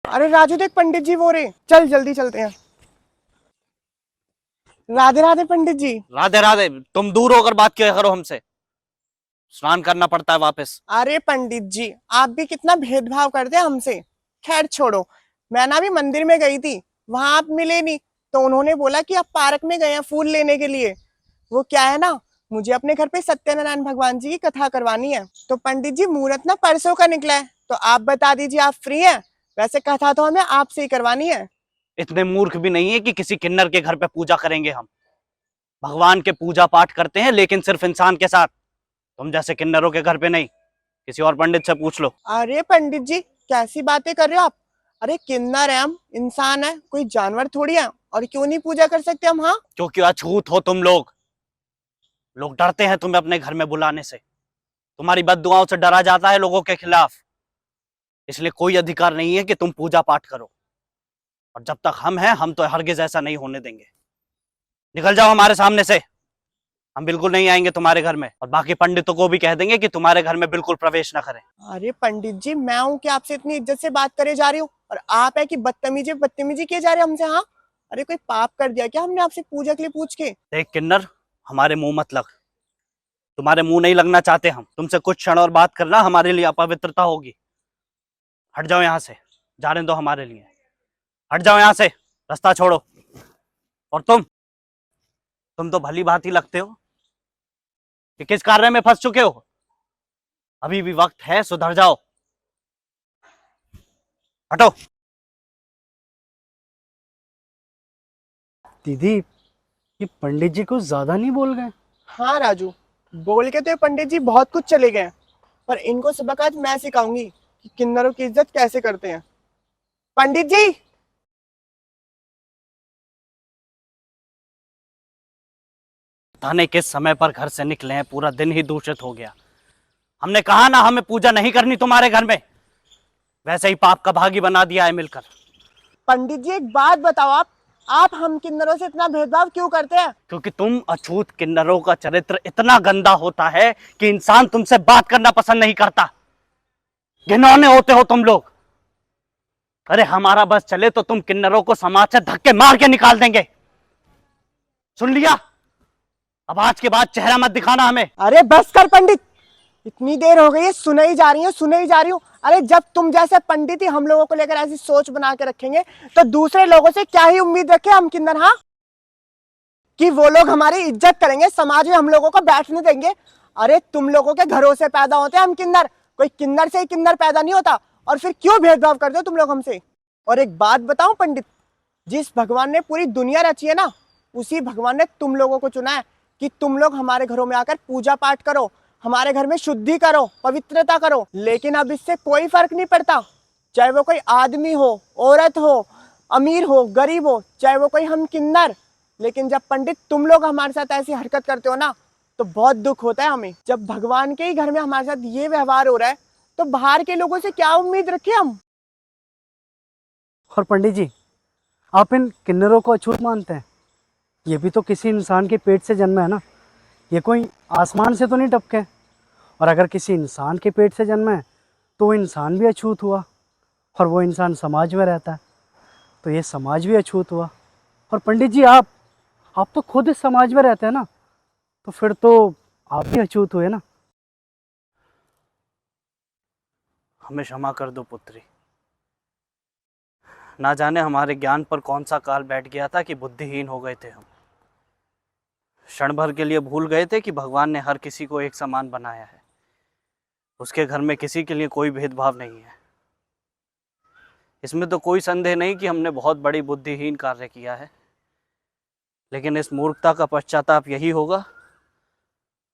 अरे राजू देख पंडित जी वो रहे, चल जल्दी चलते हैं। राधे राधे पंडित जी। राधे राधे। तुम दूर होकर बात किया करो हमसे, स्नान करना पड़ता है वापस। अरे पंडित जी आप भी कितना भेदभाव करते हैं हमसे। खैर छोड़ो, मैं ना भी मंदिर में गई थी, वहां आप मिले नहीं, तो उन्होंने बोला कि आप पार्क में गए हैं फूल लेने के लिए। वो क्या है ना, मुझे अपने घर पे सत्यनारायण भगवान जी की कथा करवानी है, तो पंडित जी मुहूर्त ना परसों का निकला है, तो आप बता दीजिए आप फ्री हैं? वैसे कथा तो हमें आपसे ही करवानी है। इतने मूर्ख भी नहीं है कि किसी किन्नर के घर पे पूजा करेंगे हम। भगवान के पूजा पाठ करते हैं, लेकिन सिर्फ इंसान के साथ, तुम जैसे किन्नरों के घर पे नहीं। किसी और पंडित से पूछ लो। अरे पंडित जी कैसी बातें कर रहे हो आप? अरे किन्नर है हम, इंसान है, कोई जानवर थोड़ी है। और क्यों नहीं पूजा कर सकते हम? हाँ क्योंकि अछूत हो तुम लोग। लोग डरते हैं तुम्हें अपने घर में बुलाने से। तुम्हारी बददुआओं से डरा जाता है लोगों के खिलाफ। इसलिए कोई अधिकार नहीं है कि तुम पूजा पाठ करो। और जब तक हम हैं, हम तो हरगिज ऐसा नहीं होने देंगे। निकल जाओ हमारे सामने से। हम बिल्कुल नहीं आएंगे तुम्हारे घर में, और बाकी पंडितों को भी कह देंगे कि तुम्हारे घर में बिल्कुल प्रवेश ना करें। अरे पंडित जी मैं हूँ कि आपसे इतनी इज्जत से बात करे जा रही हूँ, और आप है कि बदतमीजी बदतमीजी किए जा रहे हैं हमसे। हाँ अरे कोई पाप कर दिया क्या हमने आपसे पूजा के लिए पूछ के? देख किन्नर, हमारे मुंह मत लग। तुम्हारे मुंह नहीं लगना चाहते हम। तुमसे कुछ क्षण और बात करना हमारे लिए अपवित्रता होगी। हट जाओ यहाँ से। जाने दो हमारे लिए। हट जाओ यहाँ से, रास्ता छोड़ो। और तुम तो भली भांति लगते हो कि किस कार्य में फंस चुके हो। अभी भी वक्त है, सुधर जाओ। हटो। दीदी, ये पंडित जी कुछ ज्यादा नहीं बोल गए? हाँ राजू, बोल के तो ये पंडित जी बहुत कुछ चले गए हैं, पर इनको सबक आज मैं सिखाऊंगी कि किन्नरों की इज्जत कैसे करते हैं। पंडित जी थाने किस समय पर घर से निकले हैं, पूरा दिन ही दूषित हो गया। हमने कहा ना हमें पूजा नहीं करनी तुम्हारे घर में, वैसे ही पाप का भागी बना दिया है मिलकर। पंडित जी एक बात बताओ, आप हम किन्नरों से इतना भेदभाव क्यों करते हैं? क्योंकि तुम अछूत किन्नरों का चरित्र इतना गंदा होता है कि इंसान तुमसे बात करना पसंद नहीं करता। घिनौने होते हो तुम लोग। अरे हमारा बस चले तो तुम किन्नरों को समाज से धक्के मार के निकाल देंगे। सुन लिया? अब आज के बाद चेहरा मत दिखाना हमें। अरे बस कर पंडित, इतनी देर हो गई है, सुने ही जा रही हूँ सुने ही जा रही हूँ। अरे जब तुम जैसे पंडित ही हम लोगों को लेकर ऐसी सोच बना के रखेंगे, तो दूसरे लोगों से क्या ही उम्मीद रखे हम किन्नर? हाँ कि वो लोग हमारी इज्जत करेंगे, समाज में हम लोगों को बैठने देंगे? अरे तुम लोगों के घरों से पैदा होते हैं हम किन्नर, कोई किन्नर से ही किन्नर पैदा नहीं होता। और फिर क्यों भेदभाव करते हो तुम लोग हमसे? और एक बात बताऊं पंडित, जिस भगवान ने पूरी दुनिया रची है ना, उसी भगवान ने तुम लोगों को चुना है कि तुम लोग हमारे घरों में आकर पूजा पाठ करो, हमारे घर में शुद्धि करो, पवित्रता करो। लेकिन अब इससे कोई फर्क नहीं पड़ता, चाहे वो कोई आदमी हो, औरत हो, अमीर हो, गरीब हो, चाहे वो कोई हम किन्नर। लेकिन जब पंडित तुम लोग हमारे साथ ऐसी हरकत करते हो ना, तो बहुत दुख होता है हमें। जब भगवान के ही घर में हमारे साथ ये व्यवहार हो रहा है, तो बाहर के लोगों से क्या उम्मीद रखें हम? और पंडित जी, आप इन किन्नरों को अछूत मानते हैं? ये भी तो किसी इंसान के पेट से जन्मा है ना, ये कोई आसमान से तो नहीं टपके। और अगर किसी इंसान के पेट से जन्मा है तो वो इंसान भी अछूत हुआ, और वो इंसान समाज में रहता है तो ये समाज भी अछूत हुआ। और पंडित जी, आप तो खुद इस समाज में रहते हैं ना, तो फिर तो आप भी अछूत हुए ना। हमें क्षमा कर दो पुत्री। ना जाने हमारे ज्ञान पर कौन सा काल बैठ गया था कि बुद्धिहीन हो गए थे हम। क्षण भर के लिए भूल गए थे कि भगवान ने हर किसी को एक समान बनाया है। उसके घर में किसी के लिए कोई भेदभाव नहीं है। इसमें तो कोई संदेह नहीं कि हमने बहुत बड़ी बुद्धिहीन कार्य किया है, लेकिन इस मूर्खता का पश्चाताप यही होगा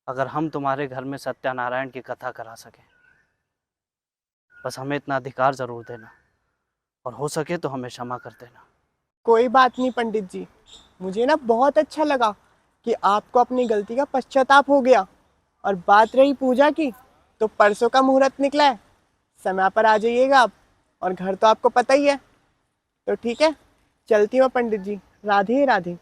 अगर हम तुम्हारे घर में सत्यनारायण की कथा करा सकें। बस हमें इतना अधिकार जरूर देना, और हो सके तो हमें क्षमा कर देना। कोई बात नहीं पंडित जी, मुझे ना बहुत अच्छा लगा कि आपको अपनी गलती का पश्चाताप हो गया। और बात रही पूजा की, तो परसों का मुहूर्त निकला है, समय पर आ जाइएगा आप। और घर तो आपको पता ही है, तो ठीक है, चलती हूँ पंडित जी। राधे राधे।